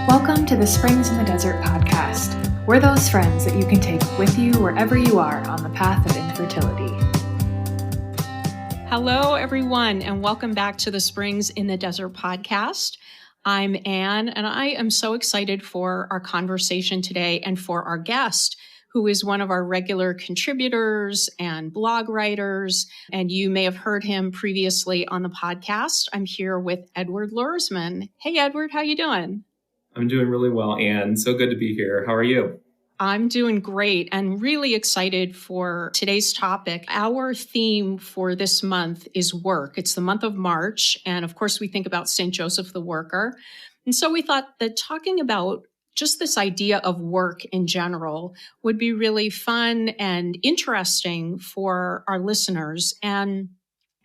Welcome to the Springs in the Desert podcast. We're those friends that you can take with you wherever you are on the path of infertility. Hello, everyone, and welcome back to the Springs in the Desert podcast. I'm Anne, and I am so excited for our conversation today and for our guest, who is one of our regular contributors and blog writers, and you may have heard him previously on the podcast. I'm here with Edward Luersman. Hey, Edward, how you doing? I'm doing really well, Anne. So good to be here. How are you? I'm doing great and really excited for today's topic. Our theme for this month is work. It's the month of March. And of course, we think about St. Joseph the Worker. And so we thought that talking about just this idea of work in general would be really fun and interesting for our listeners. And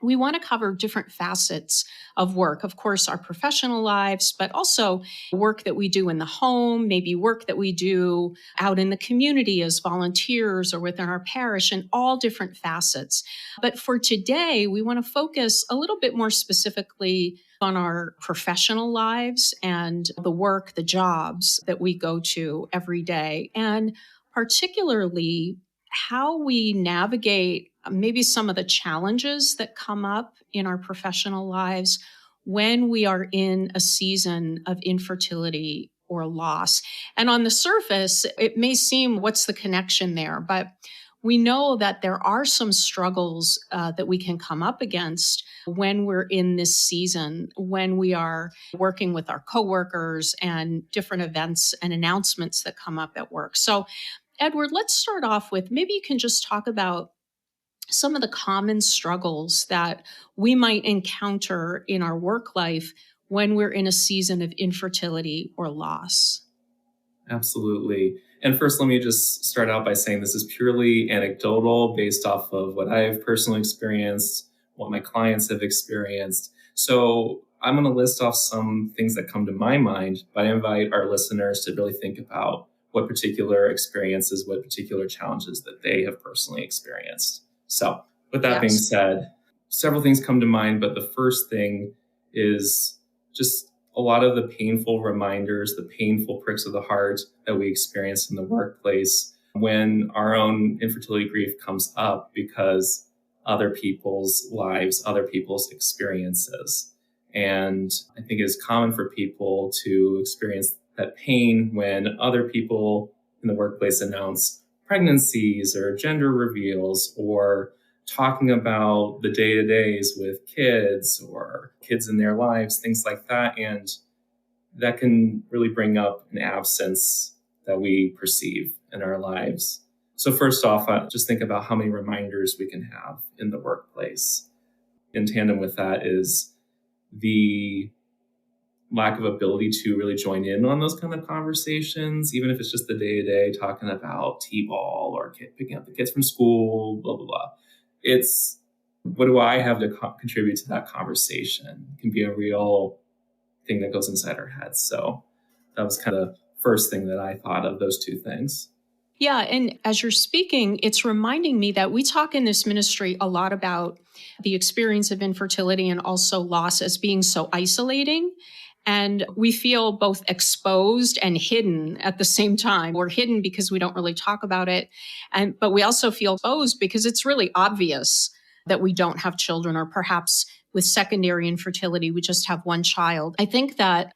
we want to cover different facets of work, of course, our professional lives, but also work that we do in the home, maybe work that we do out in the community as volunteers or within our parish, and all different facets. But for today, we want to focus a little bit more specifically on our professional lives and the work, the jobs that we go to every day, and particularly how we navigate maybe some of the challenges that come up in our professional lives when we are in a season of infertility or loss. And on the surface, it may seem, what's the connection there? But we know that there are some struggles that we can come up against when we're in this season, when we are working with our coworkers and different events and announcements that come up at work. So, Edward, let's start off with, maybe you can just talk about some of the common struggles that we might encounter in our work life when we're in a season of infertility or loss. Absolutely. And first, let me just start out by saying this is purely anecdotal, based off of what I've personally experienced, what my clients have experienced. So I'm going to list off some things that come to my mind, but I invite our listeners to really think about what particular experiences, what particular challenges that they have personally experienced. So with that being said, several things come to mind, but the first thing is just a lot of the painful reminders, the painful pricks of the heart that we experience in the workplace when our own infertility grief comes up because other people's lives, other people's experiences. And I think it is common for people to experience that pain when other people in the workplace announce pregnancies or gender reveals, or talking about the day-to-days with kids or kids in their lives, things like that. And that can really bring up an absence that we perceive in our lives. So first off, just think about how many reminders we can have in the workplace. In tandem with that is the lack of ability to really join in on those kind of conversations, even if it's just the day-to-day talking about T-ball or picking up the kids from school, blah, blah, blah. It's, what do I have to contribute to that conversation? It can be a real thing that goes inside our heads. So that was kind of the first thing that I thought of, those two things. Yeah, and as you're speaking, it's reminding me that we talk in this ministry a lot about the experience of infertility and also loss as being so isolating. And we feel both exposed and hidden at the same time. We're hidden because we don't really talk about it. But we also feel exposed because it's really obvious that we don't have children, or perhaps with secondary infertility, we just have one child. I think that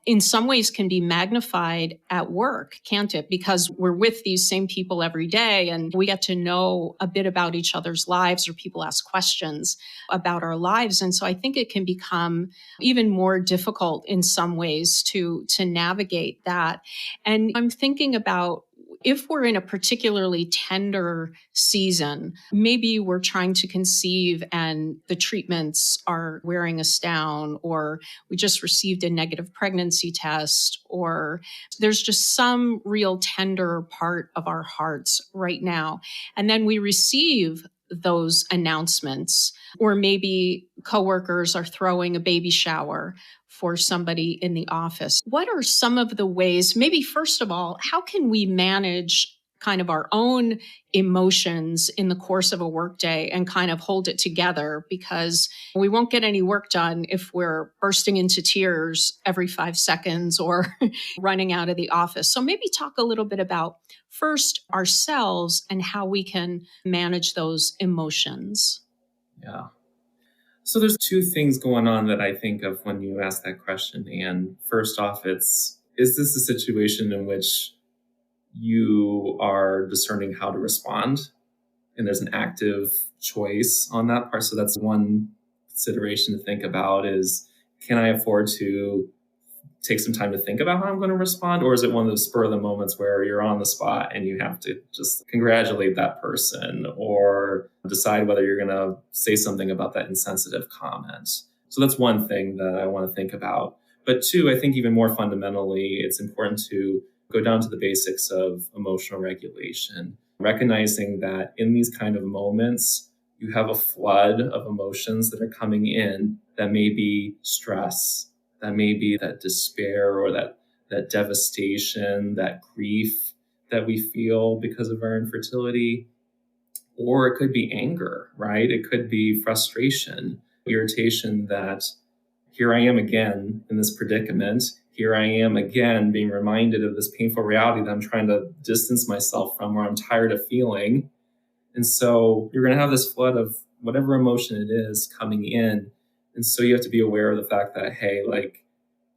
in some ways can be magnified at work, can't it? Because we're with these same people every day and we get to know a bit about each other's lives, or people ask questions about our lives. And so I think it can become even more difficult in some ways to navigate that. And I'm thinking about, if we're in a particularly tender season, maybe we're trying to conceive and the treatments are wearing us down, or we just received a negative pregnancy test, or there's just some real tender part of our hearts right now. And then we receive those announcements, or maybe coworkers are throwing a baby shower for somebody in the office. What are some of the ways, maybe first of all, how can we manage kind of our own emotions in the course of a workday and kind of hold it together, because we won't get any work done if we're bursting into tears every 5 seconds or running out of the office. So maybe talk a little bit about first ourselves and how we can manage those emotions. Yeah. So there's two things going on that I think of when you ask that question. And first off, is this a situation in which you are discerning how to respond? And there's an active choice on that part. So that's one consideration to think about is, can I afford to take some time to think about how I'm going to respond? Or is it one of those spur of the moments where you're on the spot and you have to just congratulate that person or decide whether you're going to say something about that insensitive comment? So that's one thing that I want to think about. But two, I think even more fundamentally, it's important to go down to the basics of emotional regulation, recognizing that in these kind of moments, you have a flood of emotions that are coming in that may be stress, that may be that despair or that devastation, that grief that we feel because of our infertility. Or it could be anger, right? It could be frustration, irritation that here I am again in this predicament. Here I am again being reminded of this painful reality that I'm trying to distance myself from, or I'm tired of feeling. And so you're going to have this flood of whatever emotion it is coming in. And so you have to be aware of the fact that, hey, like,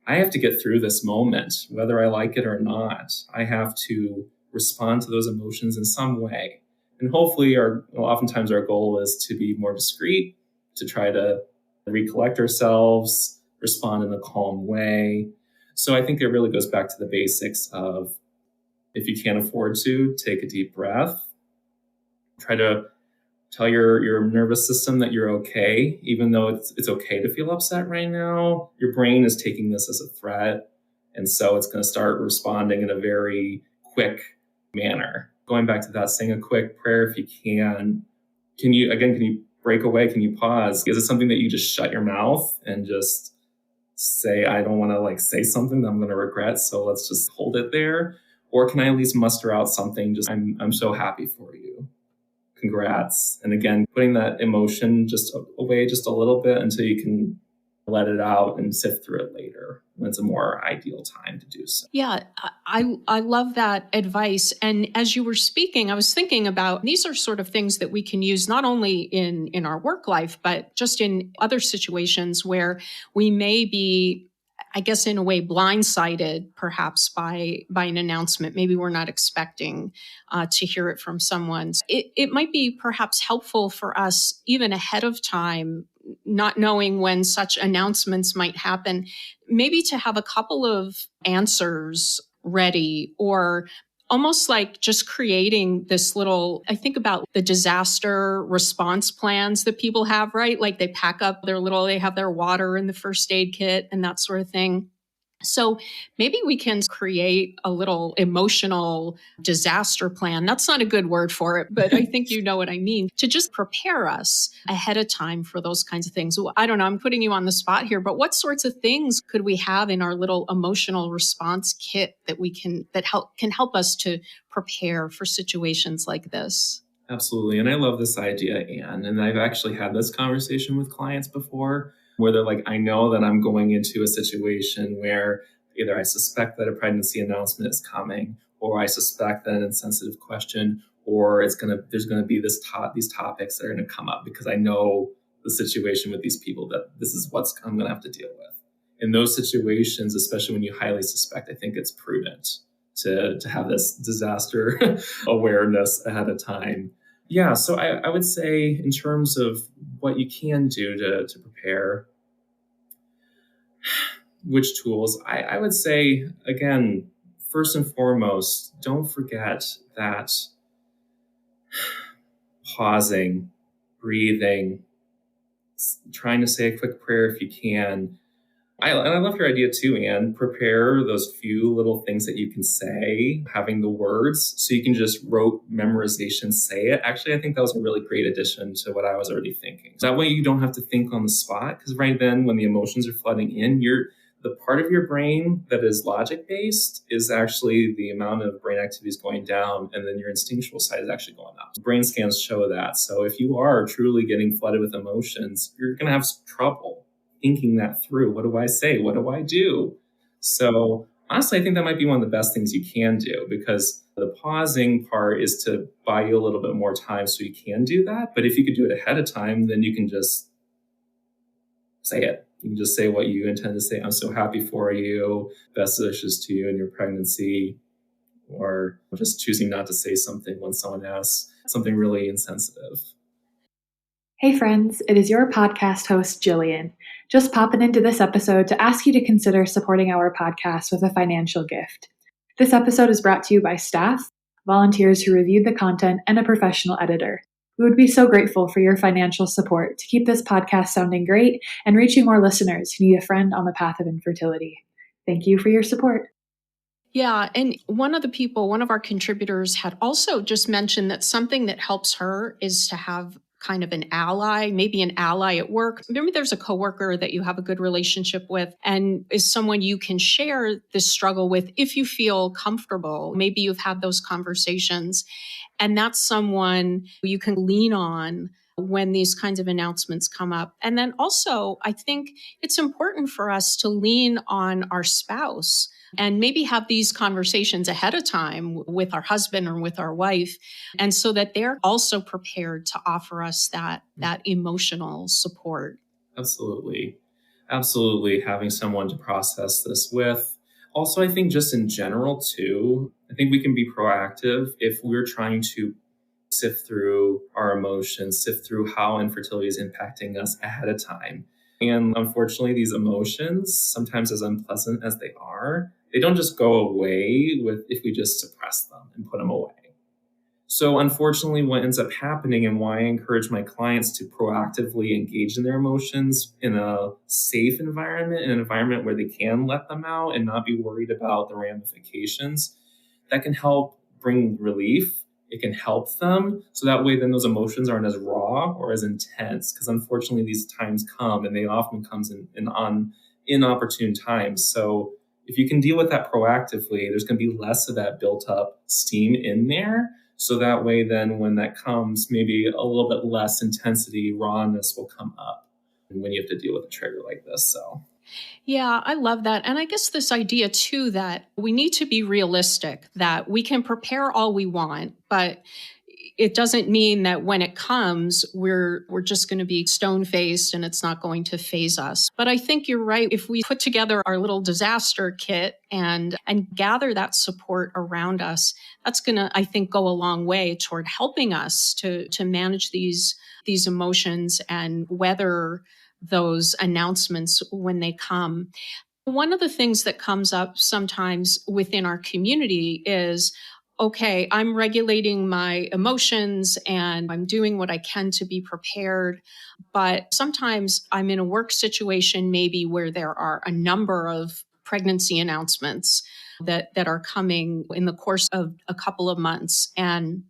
I have to get through this moment, whether I like it or not. I have to respond to those emotions in some way. And hopefully oftentimes our goal is to be more discreet, to try to recollect ourselves, respond in a calm way. So I think it really goes back to the basics of, if you can't afford to, take a deep breath, try to tell your nervous system that you're okay, even though it's okay to feel upset right now. Your brain is taking this as a threat. And so it's going to start responding in a very quick manner. Going back to that, saying a quick prayer if you can. Can you break away? Can you pause? Is it something that you just shut your mouth and just say, I don't want to say something that I'm going to regret, so let's just hold it there? Or can I at least muster out something? Just, I'm so happy for you. Congrats. And again, putting that emotion just away just a little bit until you can let it out and sift through it later when it's a more ideal time to do so. Yeah, I love that advice. And as you were speaking, I was thinking about these are sort of things that we can use not only in our work life, but just in other situations where we may be, I guess, in a way, blindsided perhaps by an announcement. Maybe we're not expecting to hear it from someone. It might be perhaps helpful for us even ahead of time, not knowing when such announcements might happen, maybe to have a couple of answers ready, or almost like just creating this little, I think about the disaster response plans that people have, right? Like they pack up they have their water in the first aid kit and that sort of thing. So maybe we can create a little emotional disaster plan. That's not a good word for it, but I think you know what I mean, to just prepare us ahead of time for those kinds of things. Well, I don't know, I'm putting you on the spot here, but what sorts of things could we have in our little emotional response kit that can help us to prepare for situations like this? Absolutely. And I love this idea, Anne. And I've actually had this conversation with clients before where they're like, I know that I'm going into a situation where either I suspect that a pregnancy announcement is coming, or I suspect that an insensitive question, or there's going to be these topics that are going to come up because I know the situation with these people, that this is what I'm going to have to deal with. In those situations, especially when you highly suspect, I think it's prudent to have this disaster awareness ahead of time. Yeah, so I would say in terms of what you can do to prepare, which tools, I would say, again, first and foremost, don't forget that pausing, breathing, trying to say a quick prayer if you can. I love your idea too, Anne. Prepare those few little things that you can say, having the words, so you can just rote memorization, say it. Actually, I think that was a really great addition to what I was already thinking. So that way you don't have to think on the spot, because right then when the emotions are flooding in, the part of your brain that is logic based is actually the amount of brain activity is going down, and then your instinctual side is actually going up. Brain scans show that. So if you are truly getting flooded with emotions, you're going to have trouble thinking that through. What do I say? What do I do? So honestly, I think that might be one of the best things you can do, because the pausing part is to buy you a little bit more time so you can do that. But if you could do it ahead of time, then you can just say it. You can just say what you intend to say. I'm so happy for you. Best wishes to you in your pregnancy. Or just choosing not to say something when someone asks something really insensitive. Hey friends, it is your podcast host, Jillian. Just popping into this episode to ask you to consider supporting our podcast with a financial gift. This episode is brought to you by staff, volunteers who reviewed the content, and a professional editor. We would be so grateful for your financial support to keep this podcast sounding great and reaching more listeners who need a friend on the path of infertility. Thank you for your support. Yeah. And one of our contributors had also just mentioned that something that helps her is to have kind of an ally, maybe an ally at work. Maybe there's a coworker that you have a good relationship with and is someone you can share this struggle with if you feel comfortable. Maybe you've had those conversations, and that's someone you can lean on when these kinds of announcements come up. And then also, I think it's important for us to lean on our spouse and maybe have these conversations ahead of time with our husband or with our wife. And so that they're also prepared to offer us that emotional support. Absolutely. Absolutely. Having someone to process this with. Also, I think just in general, too, I think we can be proactive if we're trying to sift through our emotions, sift through how infertility is impacting us ahead of time. And unfortunately, these emotions, sometimes as unpleasant as they are, they don't just go away if we just suppress them and put them away. So unfortunately, what ends up happening, and why I encourage my clients to proactively engage in their emotions in a safe environment, an environment where they can let them out and not be worried about the ramifications, that can help bring relief. It can help them. So that way, then those emotions aren't as raw or as intense, because unfortunately, these times come, and they often comes on inopportune times. So if you can deal with that proactively, there's going to be less of that built up steam in there. So that way, then when that comes, maybe a little bit less intensity, rawness will come up when you have to deal with a trigger like this. So. Yeah, I love that. And I guess this idea too, that we need to be realistic, that we can prepare all we want, but it doesn't mean that when it comes, we're just going to be stone-faced and it's not going to phase us. But I think you're right. If we put together our little disaster kit and gather that support around us, that's going to, I think, go a long way toward helping us to manage these emotions and weather those announcements when they come. One of the things that comes up sometimes within our community is, okay, I'm regulating my emotions and I'm doing what I can to be prepared. But sometimes I'm in a work situation, maybe where there are a number of pregnancy announcements that are coming in the course of a couple of months. And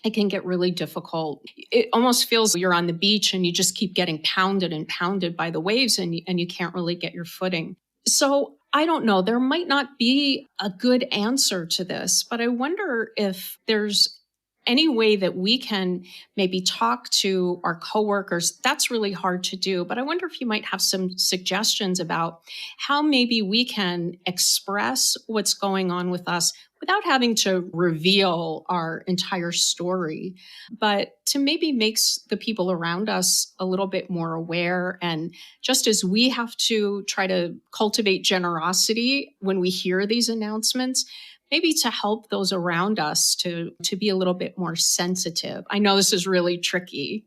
it can get really difficult. It almost feels you're on the beach and you just keep getting pounded and pounded by the waves, and you can't really get your footing. So I don't know, there might not be a good answer to this, but I wonder if there's any way that we can maybe talk to our coworkers. That's really hard to do, but I wonder if you might have some suggestions about how maybe we can express what's going on with us without having to reveal our entire story, but to maybe make the people around us a little bit more aware. And just as we have to try to cultivate generosity when we hear these announcements, maybe to help those around us to be a little bit more sensitive. I know this is really tricky.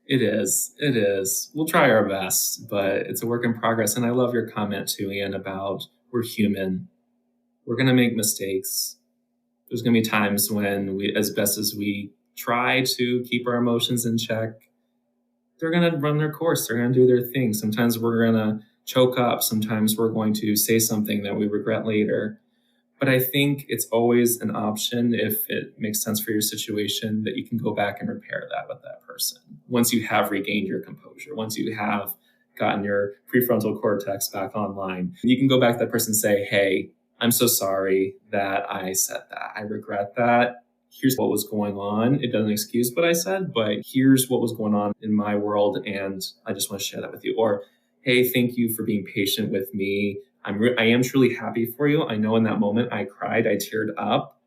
It is. It is. We'll try our best, but it's a work in progress. And I love your comment too, Ian, about we're human. We're going to make mistakes. There's going to be times when we, as best as we try to keep our emotions in check, they're going to run their course. They're going to do their thing. Sometimes we're going to choke up. Sometimes we're going to say something that we regret later. But I think it's always an option, if it makes sense for your situation, that you can go back and repair that with that person. Once you have regained your composure, once you have gotten your prefrontal cortex back online. You can go back to that person and say, hey, I'm so sorry that I said that. I regret that. Here's what was going on. It doesn't excuse what I said, but here's what was going on in my world. And I just want to share that with you. Or, hey, thank you for being patient with me. I am truly happy for you. I know in that moment I cried, I teared up.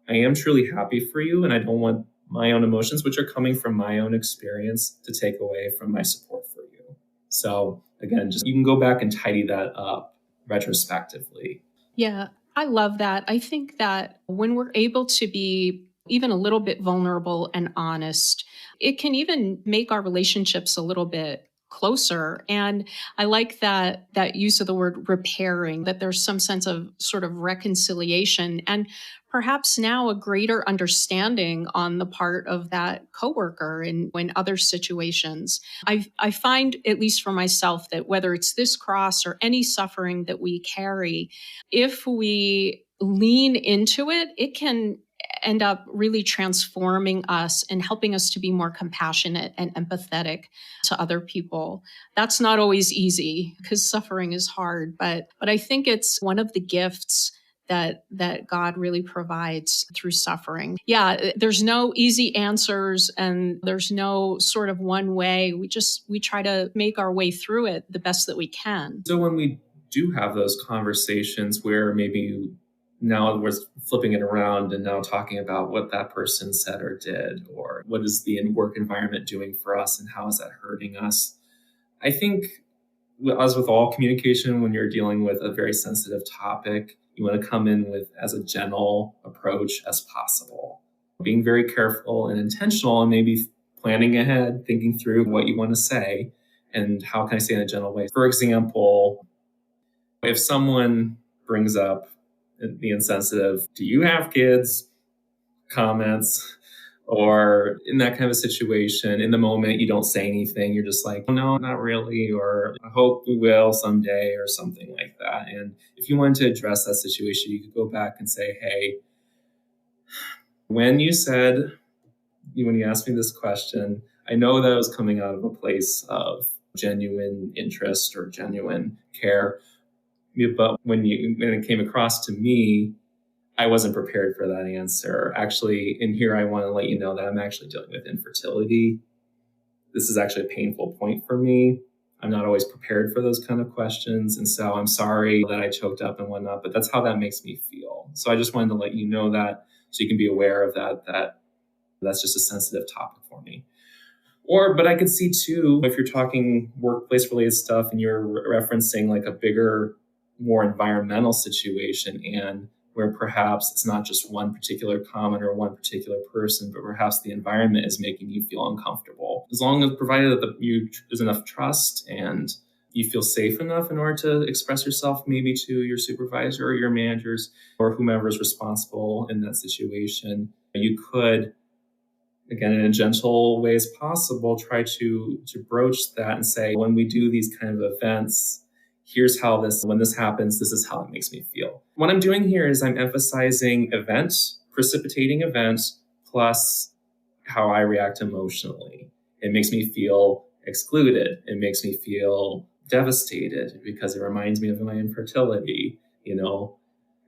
I am truly happy for you. And I don't want my own emotions, which are coming from my own experience, to take away from my support for you. So again, just you can go back and tidy that up retrospectively. Yeah, I love that. I think that when we're able to be even a little bit vulnerable and honest, it can even make our relationships a little bit closer. And I like that use of the word repairing, that there's some sense of sort of reconciliation and perhaps now a greater understanding on the part of that coworker in other situations. I find, at least for myself, that whether it's this cross or any suffering that we carry, if we lean into it, it can end up really transforming us and helping us to be more compassionate and empathetic to other people. That's not always easy because suffering is hard, but I think it's one of the gifts that God really provides through suffering. Yeah, there's no easy answers and there's no sort of one way. We try to make our way through it the best that we can. So when we do have those conversations where maybe now we're flipping it around and now talking about what that person said or did, or what is the work environment doing for us and how is that hurting us? I think, as with all communication, when you're dealing with a very sensitive topic, you want to come in with as a gentle approach as possible, being very careful and intentional and maybe planning ahead, thinking through what you want to say and how can I say in a gentle way. For example, if someone brings up the insensitive, do you have kids? Comments, or in that kind of a situation, in the moment, you don't say anything. You're just like, no, not really, or I hope we will someday, or something like that. And if you wanted to address that situation, you could go back and say, hey, when you asked me this question, I know that was coming out of a place of genuine interest or genuine care. But when it came across to me, I wasn't prepared for that answer. Actually, in here, I want to let you know that I'm actually dealing with infertility. This is actually a painful point for me. I'm not always prepared for those kind of questions. And so I'm sorry that I choked up and whatnot, but that's how that makes me feel. So I just wanted to let you know that so you can be aware of that that's just a sensitive topic for me. But I could see too, if you're talking workplace related stuff and you're referencing like a bigger, more environmental situation, and where perhaps it's not just one particular comment or one particular person, but perhaps the environment is making you feel uncomfortable. As long as provided that there's enough trust and you feel safe enough in order to express yourself maybe to your supervisor or your managers or whomever is responsible in that situation, you could, again, in a gentle way as possible, try to broach that and say, when we do these kind of events, here's how when this happens, this is how it makes me feel. What I'm doing here is I'm emphasizing precipitating events, plus how I react emotionally. It makes me feel excluded. It makes me feel devastated because it reminds me of my infertility,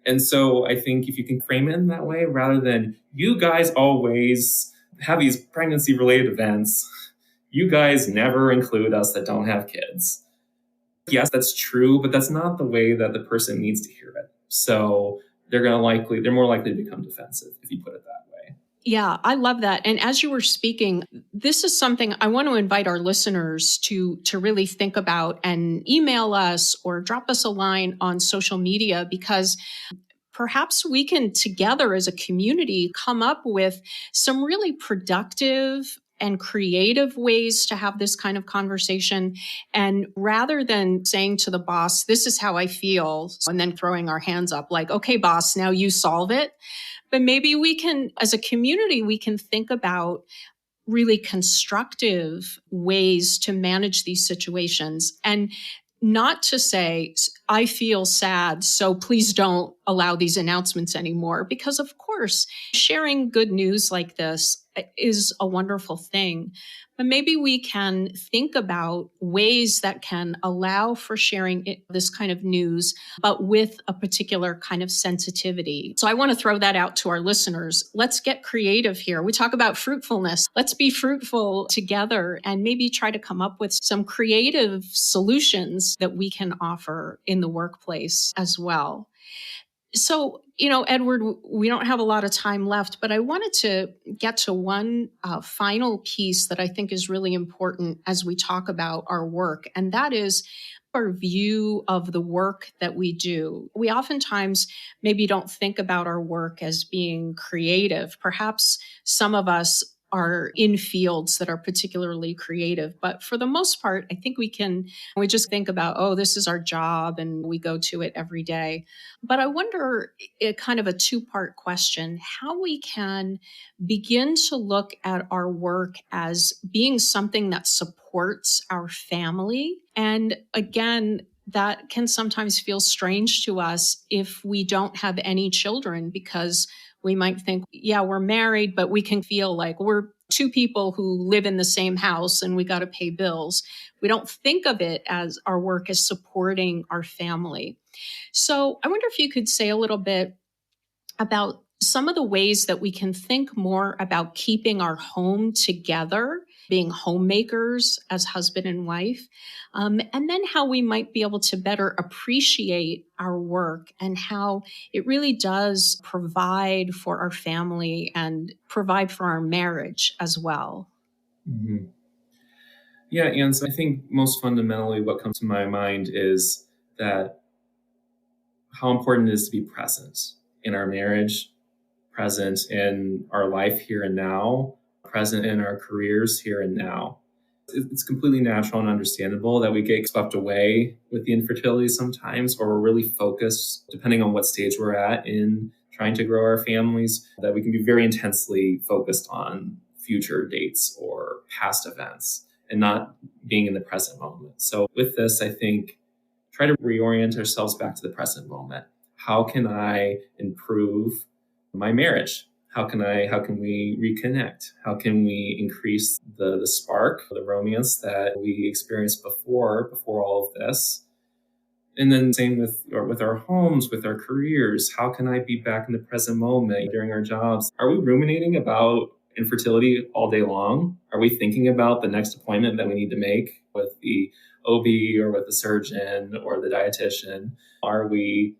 And so I think if you can frame it in that way, rather than you guys always have these pregnancy related events, you guys never include us that don't have kids. Yes, that's true, but that's not the way that the person needs to hear it. So they're more likely to become defensive if you put it that way. Yeah, I love that. And as you were speaking, this is something I want to invite our listeners to really think about and email us or drop us a line on social media, because perhaps we can together as a community come up with some really productive and creative ways to have this kind of conversation. And rather than saying to the boss, this is how I feel, and then throwing our hands up like, okay, boss, now you solve it. But maybe we can, as a community, we can think about really constructive ways to manage these situations, and not to say, I feel sad, so please don't allow these announcements anymore because, of course, sharing good news like this is a wonderful thing. But maybe we can think about ways that can allow for sharing this kind of news, but with a particular kind of sensitivity. So I want to throw that out to our listeners. Let's get creative here. We talk about fruitfulness. Let's be fruitful together and maybe try to come up with some creative solutions that we can offer in the workplace as well. So, Edward, we don't have a lot of time left, but I wanted to get to one final piece that I think is really important as we talk about our work, and that is our view of the work that we do. We oftentimes maybe don't think about our work as being creative. Perhaps some of us are in fields that are particularly creative. But for the most part, I think we just think about, oh, this is our job and we go to it every day. But I wonder, kind of a two-part question, how we can begin to look at our work as being something that supports our family. And again, that can sometimes feel strange to us if we don't have any children, because we might think, yeah, we're married, but we can feel like we're two people who live in the same house and we got to pay bills. We don't think of it as our work as supporting our family. So I wonder if you could say a little bit about some of the ways that we can think more about keeping our home together, being homemakers as husband and wife, and then how we might be able to better appreciate our work and how it really does provide for our family and provide for our marriage as well. Mm-hmm. Yeah, and so I think most fundamentally what comes to my mind is that how important it is to be present in our marriage, present in our life here and now, present in our careers here and now. It's completely natural and understandable that we get swept away with the infertility sometimes, or we're really focused, depending on what stage we're at in trying to grow our families, that we can be very intensely focused on future dates or past events and not being in the present moment. So with this, I think, try to reorient ourselves back to the present moment. How can I improve my marriage? How can we reconnect? How can we increase the spark, the romance that we experienced before all of this? And then same with our homes, with our careers. How can I be back in the present moment during our jobs? Are we ruminating about infertility all day long? Are we thinking about the next appointment that we need to make with the OB or with the surgeon or the dietitian? Are we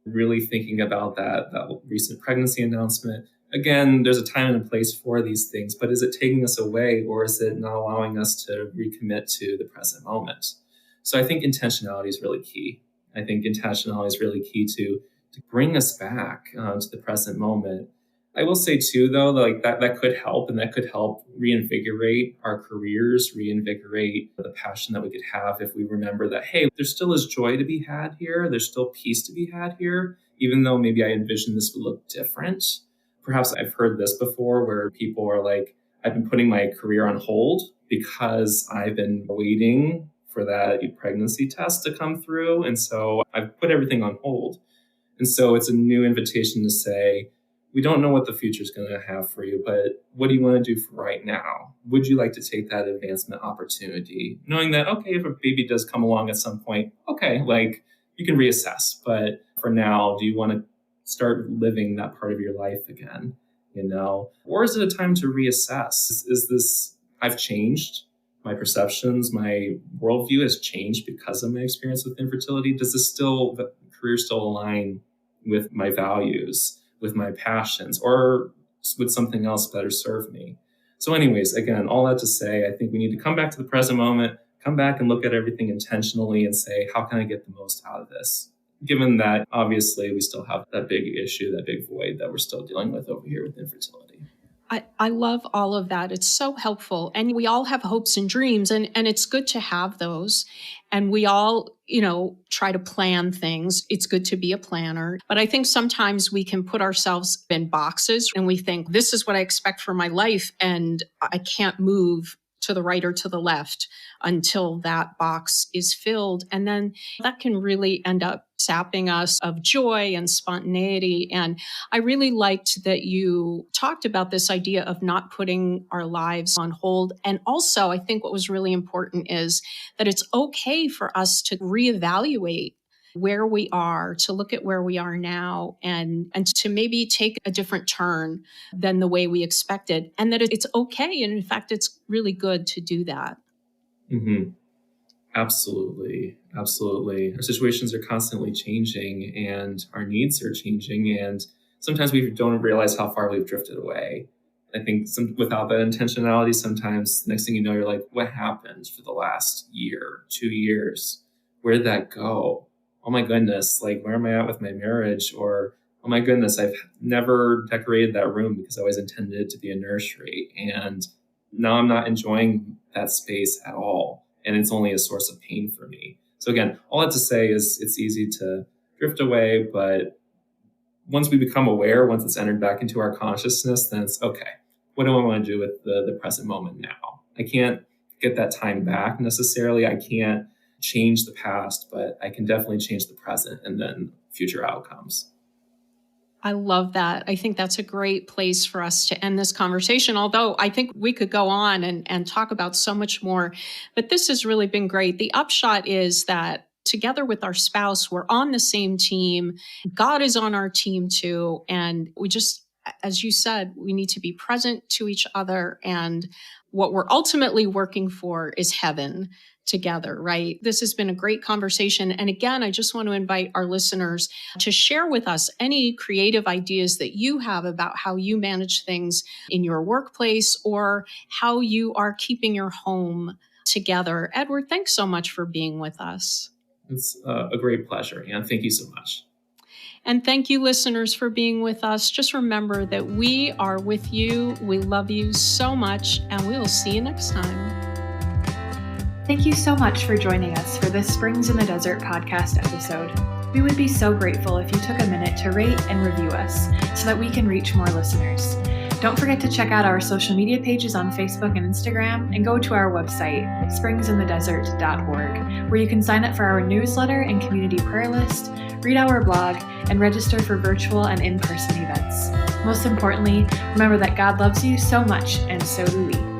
really thinking about that recent pregnancy announcement? Again, there's a time and a place for these things, but is it taking us away, or is it not allowing us to recommit to the present moment? So I think intentionality is really key. I think intentionality is really key to bring us back to the present moment. I will say too, though, like that could help, and that could help reinvigorate our careers, reinvigorate the passion that we could have if we remember that, hey, there still is joy to be had here. There's still peace to be had here, even though maybe I envisioned this would look different. Perhaps I've heard this before where people are like, I've been putting my career on hold because I've been waiting for that pregnancy test to come through. And so I've put everything on hold. And so it's a new invitation to say, we don't know what the future is going to have for you, but what do you want to do for right now? Would you like to take that advancement opportunity? Knowing that, okay, if a baby does come along at some point, okay, like you can reassess. But for now, do you want to start living that part of your life again? Or is it a time to reassess? Is this, I've changed, my perceptions, my worldview has changed because of my experience with infertility. Does the career still align with my values, with my passions, or would something else better serve me? So anyways, again, all that to say, I think we need to come back to the present moment, come back and look at everything intentionally and say, how can I get the most out of this? Given that obviously we still have that big issue, that big void that we're still dealing with over here with infertility. I love all of that. It's so helpful. And we all have hopes and dreams, and it's good to have those. And we all, try to plan things. It's good to be a planner. But I think sometimes we can put ourselves in boxes and we think, this is what I expect for my life, and I can't move to the right or to the left until that box is filled. And then that can really end up sapping us of joy and spontaneity. And I really liked that you talked about this idea of not putting our lives on hold. And also, I think what was really important is that it's okay for us to reevaluate where we are, to look at where we are now and to maybe take a different turn than the way we expected. And that it's okay. And in fact, it's really good to do that. Mm-hmm. Absolutely. Absolutely. Our situations are constantly changing and our needs are changing. And sometimes we don't realize how far we've drifted away. I think without that intentionality, sometimes next thing you know, you're like, what happened for the last year, 2 years? Where did that go? Oh my goodness, like where am I at with my marriage? Or, oh my goodness, I've never decorated that room because I always intended it to be a nursery. And now I'm not enjoying that space at all. And it's only a source of pain for me. So again, all I have to say is it's easy to drift away, but once we become aware, once it's entered back into our consciousness, then it's okay. What do I want to do with the present moment now? I can't get that time back necessarily. I can't change the past, but I can definitely change the present and then future outcomes. I love that. I think that's a great place for us to end this conversation, although I think we could go on and talk about so much more. But this has really been great. The upshot is that together with our spouse, we're on the same team. God is on our team too. And we just, as you said, we need to be present to each other. And what we're ultimately working for is heaven together, right? This has been a great conversation. And again, I just want to invite our listeners to share with us any creative ideas that you have about how you manage things in your workplace or how you are keeping your home together. Edward, thanks so much for being with us. It's a great pleasure, Anne. Thank you so much. And thank you, listeners, for being with us. Just remember that we are with you. We love you so much, and we will see you next time. Thank you so much for joining us for this Springs in the Desert podcast episode. We would be so grateful if you took a minute to rate and review us so that we can reach more listeners. Don't forget to check out our social media pages on Facebook and Instagram and go to our website, springsinthedesert.org, where you can sign up for our newsletter and community prayer list, read our blog, and register for virtual and in-person events. Most importantly, remember that God loves you so much, and so do we.